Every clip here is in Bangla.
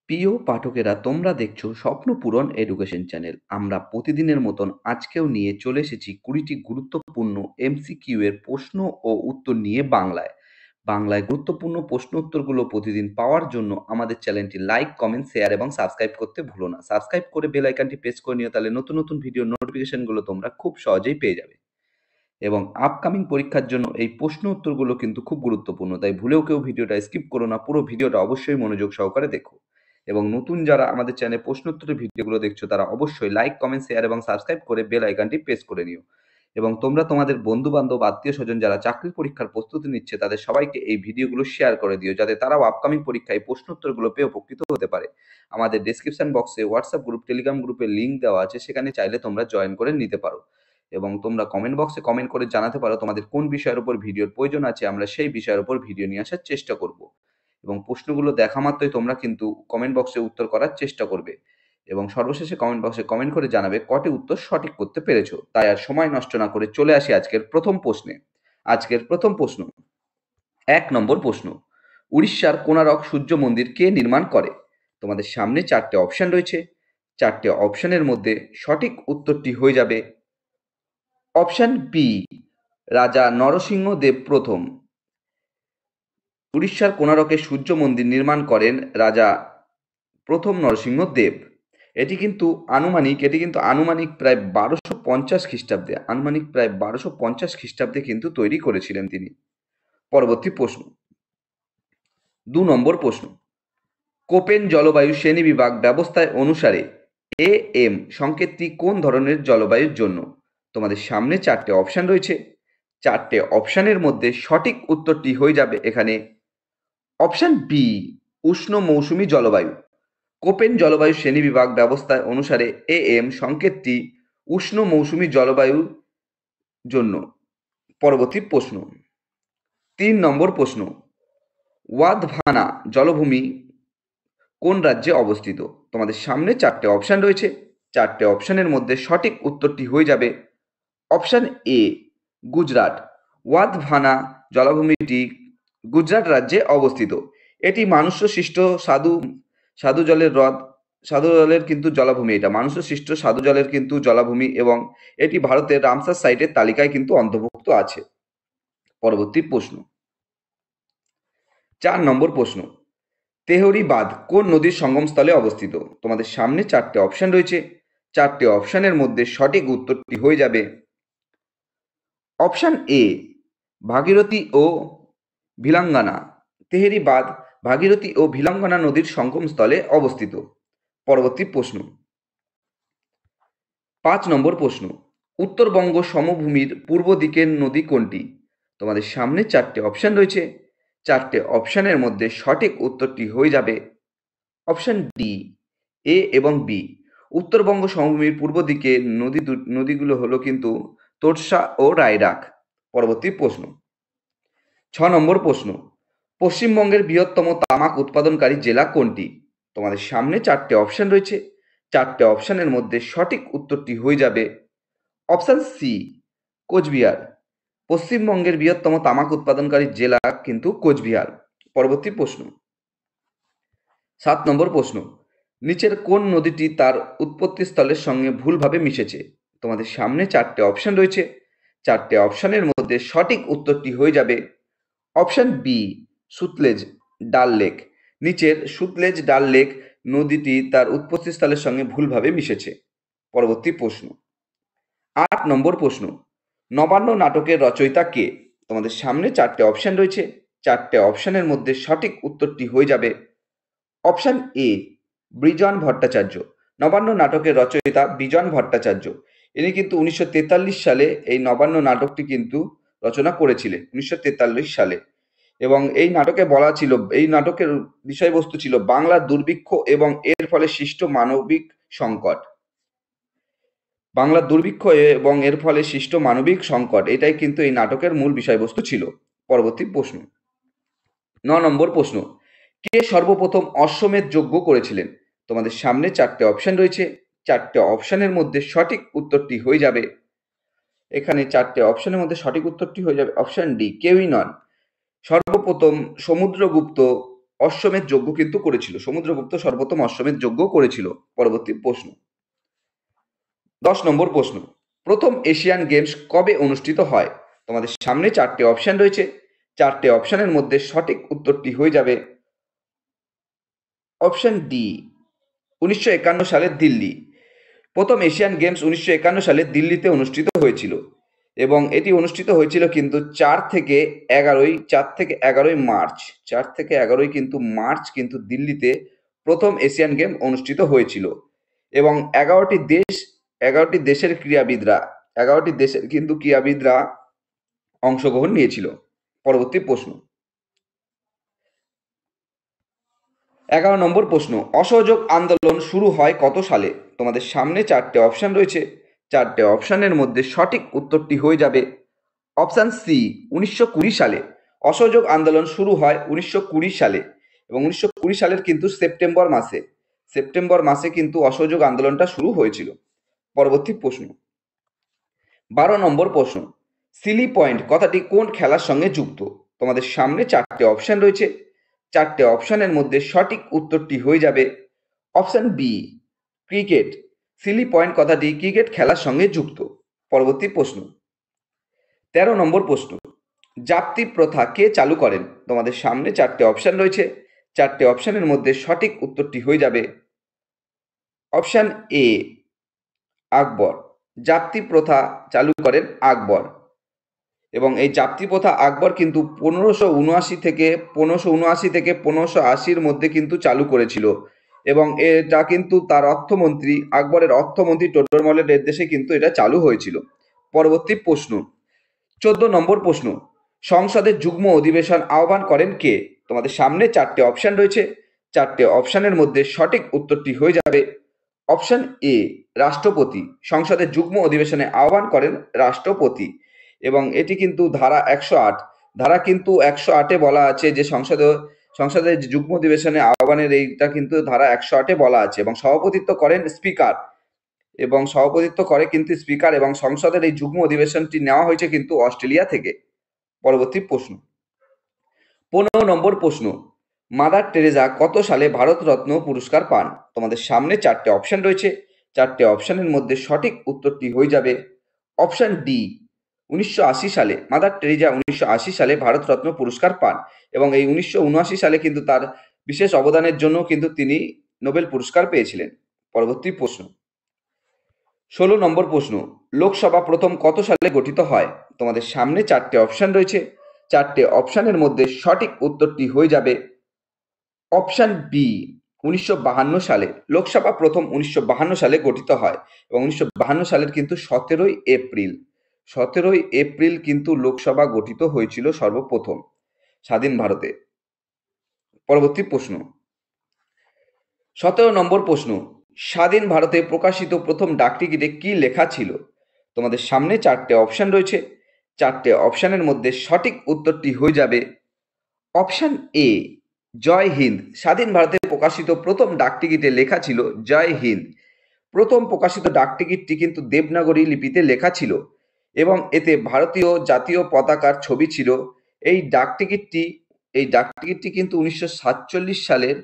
প্রিয় পাঠকেরা, তোমরা দেখছো স্বপ্ন পূরণ এডুকেশন চ্যানেল। আমরা প্রতিদিনের মতন আজকেও নিয়ে চলে এসেছি 20টি গুরুত্বপূর্ণ এমসিকিউ এর প্রশ্ন ও উত্তর নিয়ে বাংলায়। বাংলায় গুরুত্বপূর্ণ প্রশ্ন উত্তরগুলো প্রতিদিন পাওয়ার জন্য আমাদের চ্যানেলটি লাইক, কমেন্ট, শেয়ার এবং সাবস্ক্রাইব করতে ভুলো না। সাবস্ক্রাইব করে বেল আইকনটি প্রেস করে নিও, তাহলে নতুন নতুন ভিডিওর নোটিফিকেশনগুলো তোমরা খুব সহজেই পেয়ে যাবে। এবং আপকামিং পরীক্ষার জন্য এই প্রশ্ন উত্তরগুলো কিন্তু খুব গুরুত্বপূর্ণ, তাই ভুলেও কেউ ভিডিওটা স্কিপ করো না, পুরো ভিডিওটা অবশ্যই মনোযোগ সহকারে দেখো। এবং নতুন যারা আমাদের চ্যানেলে প্রশ্ন উত্তরের ভিডিওগুলো দেখছো তারা অবশ্যই লাইক, কমেন্ট, শেয়ার এবং সাবস্ক্রাইব করে বেল আইকনটি প্রেস করে নিও। এবং তোমরা তোমাদের বন্ধু বান্ধব, আত্মীয় স্বজন যারা চাকরির পরীক্ষার প্রস্তুতি নিচ্ছে তাদের সবাইকে এই ভিডিওগুলো শেয়ার করে দিও, যাতে তারাও আপকামিং পরীক্ষায় প্রশ্ন উত্তরগুলো পেয়ে উপকৃত হতে পারে। আমাদের ডেসক্রিপশন বক্সে হোয়াটসঅ্যাপ গ্রুপ, টেলিগ্রাম গ্রুপের লিঙ্ক দেওয়া আছে, সেখানে চাইলে তোমরা জয়েন করে নিতে পারো। এবং তোমরা কমেন্ট বক্সে কমেন্ট করে জানাতে পারো তোমাদের কোন বিষয়ের উপর ভিডিওর প্রয়োজন আছে, আমরা সেই বিষয়ের উপর ভিডিও নিয়ে আসার চেষ্টা করব। এবং প্রশ্নগুলো দেখা মাত্রই তোমরা কিন্তু কমেন্ট বক্সে উত্তর করার চেষ্টা করবে। এবং সর্বশেষে কমেন্ট বক্সে কমেন্ট করে জানাবে কটি উত্তর সঠিক করতে পেরেছো। তাই আর সময় নষ্ট না করে চলে আসি আজকের প্রথম প্রশ্নে। আজকের প্রথম প্রশ্ন, 1 নম্বর প্রশ্ন, উড়িষ্যার কোণারক সূর্য মন্দির কে নির্মাণ করে? তোমাদের সামনে 4টে অপশন রয়েছে। 4টে অপশনের মধ্যে সঠিক উত্তরটি হয়ে যাবে অপশন বি, রাজা নরসিংহ দেব প্রথম। উড়িষ্যার কোণারকে সূর্য মন্দির নির্মাণ করেন রাজা প্রথম নরসিংহ দেব। এটি কিন্তু আনুমানিক প্রায় 1250 খ্রিস্টাব্দে, প্রায় 1250 খ্রিস্টাব্দে কিন্তু তৈরি করেছিলেন তিনি। পরবর্তী প্রশ্ন, 2 নম্বর প্রশ্ন, কোপেন জলবায়ু শ্রেণীবিভাগ ব্যবস্থায় অনুসারে AM সংকেতটি কোন ধরনের জলবায়ুর জন্য? তোমাদের সামনে 4টে অপশন রয়েছে। 4টে অপশনের মধ্যে সঠিক উত্তরটি হয়ে যাবে এখানে অপশন বি, উষ্ণ মৌসুমী জলবায়ু। কোপেন জলবায়ু শ্রেণীবিভাগ ব্যবস্থায় অনুসারে AM সংকেতটি উষ্ণ মৌসুমী জলবায়ুর জন্য। পরবর্তী প্রশ্ন, 3 নম্বর প্রশ্ন, ওয়াদভানা জলভূমি কোন রাজ্যে অবস্থিত? তোমাদের সামনে 4টে অপশন রয়েছে। 4টে অপশনের মধ্যে সঠিক উত্তরটি হয়ে যাবে অপশন এ, গুজরাট। ওয়াদভানা জলাভূমিটি গুজরাট রাজ্যে অবস্থিত। এটি মানুষ সৃষ্ট সাধু জলের কিন্তু জলাভূমি। এটা মানুষ সৃষ্ট সাধু জলের কিন্তু জলাভূমি, এবং এটি ভারতের রামসার সাইটের তালিকায় কিন্তু অন্তর্ভুক্ত আছে। পরবর্তী প্রশ্ন, 4 নম্বর প্রশ্ন, তেহরি বাঁধ কোন নদীর সঙ্গমস্থলে অবস্থিত? তোমাদের সামনে 4টে অপশন রয়েছে। 4টে অপশনের মধ্যে সঠিক উত্তরটি হয়ে যাবে অপশন এ, ভাগীরথী ও ভিলাঙ্গানা। তেহরি বাঁধ ভাগীরথী ও ভিলাঙ্গানা নদীর সঙ্গমস্থলে অবস্থিত। পরবর্তী প্রশ্ন, 5 নম্বর প্রশ্ন, উত্তরবঙ্গ সমভূমির পূর্ব দিকের নদী কোনটি? তোমাদের সামনে 4টে অপশন রয়েছে। 4টে অপশনের মধ্যে সঠিক উত্তরটি হয়ে যাবে অপশন ডি, এ এবং বি। উত্তরবঙ্গ সমভূমির পূর্ব দিকে নদীগুলো হলো কিন্তু তোর্ষা ও রায়ডাক। পরবর্তী প্রশ্ন, 6 নম্বর প্রশ্ন, পশ্চিমবঙ্গের বৃহত্তম তামাক উৎপাদনকারী জেলা কোনটি? তোমাদের সামনে 4টে অপশন রয়েছে। 4টে অপশনের মধ্যে সঠিক উত্তরটি হয়ে যাবে অপশন সি, কোচবিহার। পশ্চিমবঙ্গের বৃহত্তম তামাক উৎপাদনকারী জেলা কিন্তু কোচবিহার। পরবর্তী প্রশ্ন, 7 নম্বর প্রশ্ন, নিচের কোন নদীটি তার উৎপত্তিস্থলের সঙ্গে ভুলভাবে মিশেছে? তোমাদের সামনে 4টে অপশন রয়েছে। 4টে অপশনের মধ্যে সঠিক উত্তরটি হয়ে যাবে অপশন বি, সুতলেজ ডাল লেক। নিচের সুতলেজ ডাল লেক নদীটি তার উৎপত্তিস্থলের সঙ্গে ভুলভাবে মিশেছে। পরবর্তী প্রশ্ন, 8 নম্বর প্রশ্ন, নবান্ন নাটকের রচয়িতা কে? তোমাদের সামনে 4টে অপশন রয়েছে। 4টে অপশনের মধ্যে সঠিক উত্তরটি হয়ে যাবে অপশন এ, বিজন ভট্টাচার্য। নবান্ন নাটকের রচয়িতা বিজন ভট্টাচার্য। ইনি কিন্তু 1943 সালে এই নবান্ন নাটকটি কিন্তু রচনা করেছিলেন, 1943 সালে। এবং এই নাটকের বিষয়বস্তু ছিল বাংলার দুর্ভিক্ষ এবং এর ফলে সৃষ্ট মানবিক সংকট। বাংলার দুর্ভিক্ষ এবং এর ফলে সৃষ্ট মানবিক সংকট, এটাই কিন্তু এই নাটকের মূল বিষয়বস্তু ছিল। পরবর্তী প্রশ্ন, 9 নম্বর প্রশ্ন, কে সর্বপ্রথম অশ্বমেধ যজ্ঞ করেছিলেন? তোমাদের সামনে 4টে অপশন রয়েছে। 4টে অপশনের মধ্যে সঠিক উত্তরটি হয়ে যাবে এখানে 4টে অপশনের মধ্যে সঠিক উত্তরটি হয়ে যাবে অপশন ডি, কেউই নন। সর্বপ্রথম সমুদ্রগুপ্ত অশ্বমেধ যজ্ঞ কিন্তু করেছিল। সমুদ্রগুপ্ত সর্বপ্রথম অশ্বমেধ যজ্ঞ করেছিল। পরবর্তী প্রশ্ন 10 নম্বর প্রশ্ন, প্রথম এশিয়ান গেমস কবে অনুষ্ঠিত হয়? তোমাদের সামনে 4টে অপশন রয়েছে। 4টে অপশনের মধ্যে সঠিক উত্তরটি হয়ে যাবে অপশন ডি, 1951 সালের দিল্লি। প্রথম এশিয়ান গেমস 1951 সালে দিল্লিতে অনুষ্ঠিত হয়েছিল এবং এটি অনুষ্ঠিত হয়েছিল কিন্তু 4 থেকে 11 মার্চ। 4 থেকে 11 কিন্তু মার্চ কিন্তু দিল্লিতে প্রথম এশিয়ান গেম অনুষ্ঠিত হয়েছিল এবং 11টি দেশের ক্রীড়াবিদরা 11টি দেশের কিন্তু ক্রীড়াবিদরা অংশগ্রহণ নিয়েছিল। পরবর্তী প্রশ্ন 11 নম্বর প্রশ্ন, অসহযোগ আন্দোলন শুরু হয় কত সালে? তোমাদের সামনে 4টে অপশন রয়েছে। 4টে অপশনের মধ্যে সঠিক উত্তরটি হয়ে যাবে অপশন সি, 1920 সালে। অসহযোগ আন্দোলন শুরু হয় 1920 সালে এবং 1920 সালের কিন্তু সেপ্টেম্বর মাসে কিন্তু অসহযোগ আন্দোলনটা শুরু হয়েছিল। পরবর্তী প্রশ্ন 12 নম্বর প্রশ্ন, সিলি পয়েন্ট কথাটি কোন খেলার সঙ্গে যুক্ত? তোমাদের সামনে 4টে অপশন রয়েছে। 4টে অপশনের মধ্যে সঠিক উত্তরটি হয়ে যাবে option B, cricket. Silly point কথাটি ক্রিকেট খেলার সঙ্গে যুক্ত। পরবর্তী প্রশ্ন 13 নম্বর প্রশ্ন, জাপ্তি প্রথা কে চালু করেন? তোমাদের সামনে 4টে অপশন রয়েছে। 4টে অপশনের মধ্যে সঠিক উত্তরটি হয়ে যাবে অপশন এ, আকবর। জাপ্তি প্রথা চালু করেন আকবর এবং এই জাপ্তি প্রথা আকবর কিন্তু 1579 থেকে 1580-র মধ্যে কিন্তু চালু করেছিল এবং এটা কিন্তু তার অর্থমন্ত্রী আকবরের অর্থমন্ত্রী টোডরমলের নির্দেশে কিন্তু এটা চালু হয়েছিল। পরবর্তী প্রশ্ন 14 নম্বর প্রশ্ন, সংসদের যুগ্ম অধিবেশন আহ্বান করেন কে? তোমাদের সামনে 4টে অপশন রয়েছে। 4টে অপশনের মধ্যে সঠিক উত্তরটি হয়ে যাবে অপশন এ, রাষ্ট্রপতি। সংসদের যুগ্ম অধিবেশনে আহ্বান করেন রাষ্ট্রপতি এবং এটি কিন্তু ধারা 108 বলা আছে যে সংসদের যুগ্ম অধিবেশনে আহ্বানের এইটা কিন্তু ধারা 108 বলা আছে এবং সভাপতিত্ব করেন স্পিকার এবং সংসদের এই যুগ্ম অধিবেশনটি নেওয়া হয়েছে কিন্তু অস্ট্রেলিয়া থেকে। পরবর্তী প্রশ্ন 15 নম্বর প্রশ্ন, মাদার টেরেসা কত সালে ভারতরত্ন পুরস্কার পান? তোমাদের সামনে 4টে অপশন রয়েছে। 4টে অপশনের মধ্যে সঠিক উত্তরটি হয়ে যাবে অপশন ডি, 1980 সালে। মাদার টেরেসা 1980 সালে ভারতরত্ন পুরস্কার পান এবং এই 1979 সালে কিন্তু তার বিশেষ অবদানের জন্য কিন্তু তিনি নোবেল পুরস্কার পেয়েছিলেন। পরবর্তী প্রশ্ন 16 নম্বর প্রশ্ন, লোকসভা প্রথম কত সালে গঠিত হয়? তোমাদের সামনে 4টে অপশন রয়েছে। 4টে অপশনের মধ্যে সঠিক উত্তরটি হয়ে যাবে অপশন বি, 1952 সালে। লোকসভা প্রথম 1952 সালে গঠিত হয় এবং 1952 সালের কিন্তু 17ই এপ্রিল কিন্তু লোকসভা গঠিত হয়েছিল সর্বপ্রথম স্বাধীন ভারতে। পরবর্তী প্রশ্ন 17 নম্বর প্রশ্ন, স্বাধীন ভারতে প্রকাশিত প্রথম ডাকটিকিটে কি লেখা ছিল? তোমাদের সামনে 4টে অপশন রয়েছে। 4টে অপশনের মধ্যে সঠিক উত্তরটি হয়ে যাবে অপশন এ, জয় হিন্দ। স্বাধীন ভারতে প্রকাশিত প্রথম ডাকটিকিটে লেখা ছিল জয় হিন্দ। প্রথম প্রকাশিত ডাকটিকিটটি কিন্তু দেবনাগরী লিপিতে লেখা ছিল এবং এতে ভারতীয় জাতীয় পতাকার ছবি ছিল। এই ডাকটিকিটটি কিন্তু 1947 সালের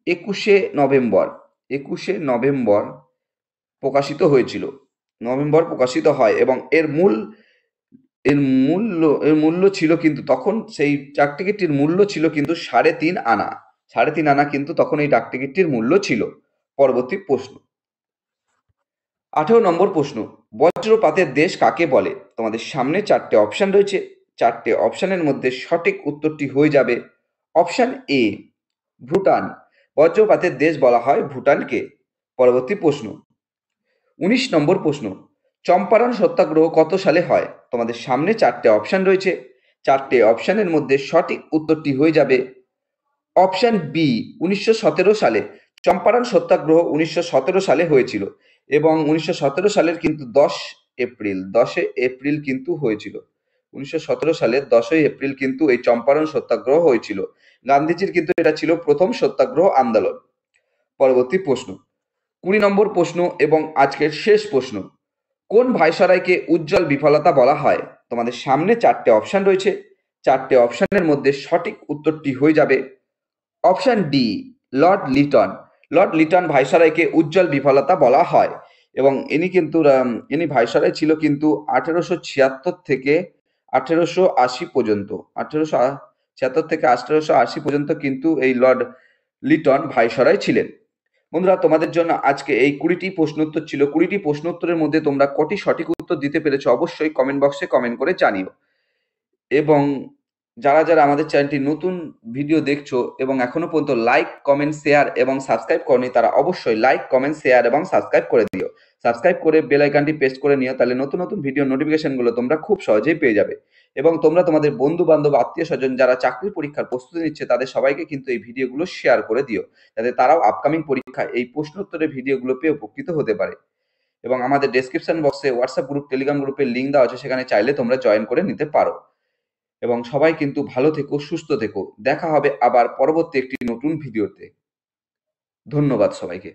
21শে নভেম্বর প্রকাশিত হয় এবং এর মূল্য ছিল কিন্তু তখন সেই ডাকটিকিটটির মূল্য ছিল কিন্তু 3.5 আনা। 3.5 আনা কিন্তু তখন এই ডাকটিকিটটির মূল্য ছিল। পরবর্তী প্রশ্ন 18 নম্বর প্রশ্ন, বজ্রপাতের দেশ কাকে বলে? তোমাদের সামনে 4টে অপশন রয়েছে। 4টে অপশনের মধ্যে সঠিক উত্তরটি হয়ে যাবে অপশন এ, ভুটান। বজ্রপাতের দেশ বলা হয় ভুটানকে। পরবর্তী প্রশ্ন 19 নম্বর প্রশ্ন, চম্পারণ সত্যাগ্রহ কত সালে হয়? তোমাদের সামনে 4টে অপশন রয়েছে। 4টে অপশনের মধ্যে সঠিক উত্তরটি হয়ে যাবে অপশন বি, 1917 সালে। চম্পারণ সত্যাগ্রহ 1917 সালে হয়েছিল এবং 1917 সালের কিন্তু 10 এপ্রিল কিন্তু হয়েছিল। 1917 সালের 10 এপ্রিল কিন্তু এই চম্পারণ সত্যাগ্রহ হয়েছিল। গান্ধীজির কিন্তু এটা ছিল প্রথম সত্যাগ্রহ আন্দোলন। পরবর্তী প্রশ্ন 20 নম্বর প্রশ্ন এবং আজকের শেষ প্রশ্ন, কোন ভাইসরয়কে উজ্জ্বল বিফলতা বলা হয়? তোমাদের সামনে 4টে অপশন রয়েছে। চারটে অপশনের মধ্যে সঠিক উত্তরটি হয়ে যাবে option D, lord Lytton. Lord Lytton ভাইসরয়কে উজ্জ্বল বিফলতা বলা হয় এবং ইনি ভাইসরয় ছিল কিন্তু 1876 থেকে 1880 পর্যন্ত। 1876 থেকে 1880 পর্যন্ত কিন্তু এই লর্ড লিটন ভাইসরয় ছিলেন। বন্ধুরা, তোমাদের জন্য আজকে এই 20টি প্রশ্ন উত্তর ছিল। 20টি প্রশ্ন উত্তরের মধ্যে তোমরা কটি সঠিক উত্তর দিতে পেরেছো অবশ্যই কমেন্ট বক্সে কমেন্ট করে জানিও। এবং যারা আমাদের চ্যানেলটি নতুন ভিডিও দেখছো এবং এখনো পর্যন্ত লাইক, কমেন্ট, শেয়ার এবং সাবস্ক্রাইব করনি, তারা অবশ্যই লাইক, কমেন্ট, শেয়ার এবং সাবস্ক্রাইব করে দিও। সাবস্ক্রাইব করে বেল আইকনটি প্রেস করে নিও, তাহলে নতুন নতুন ভিডিও নোটিফিকেশনগুলো তোমরা খুব সহজেই পেয়ে যাবে। এবং তোমরা তোমাদের বন্ধু বান্ধব, আত্মীয় স্বজন যারা চাকরির পরীক্ষার প্রস্তুতি নিচ্ছে তাদের সবাইকে কিন্তু এই ভিডিওগুলো শেয়ার করে দিও, যাতে তারাও আপকামিং পরীক্ষায় এই প্রশ্ন উত্তরের ভিডিওগুলো পেয়ে উপকৃত হতে পারে। এবং আমাদের ডেসক্রিপশন বক্সে হোয়াটসঅ্যাপ গ্রুপ, টেলিগ্রাম গ্রুপের লিঙ্ক দেওয়া আছে, সেখানে চাইলে তোমরা জয়েন করে নিতে পারো। এবং সবাই কিন্তু ভালো থেকো, সুস্থ থেকো। দেখা হবে আবার পরবর্তী একটি নতুন ভিডিওতে। ধন্যবাদ সবাইকে।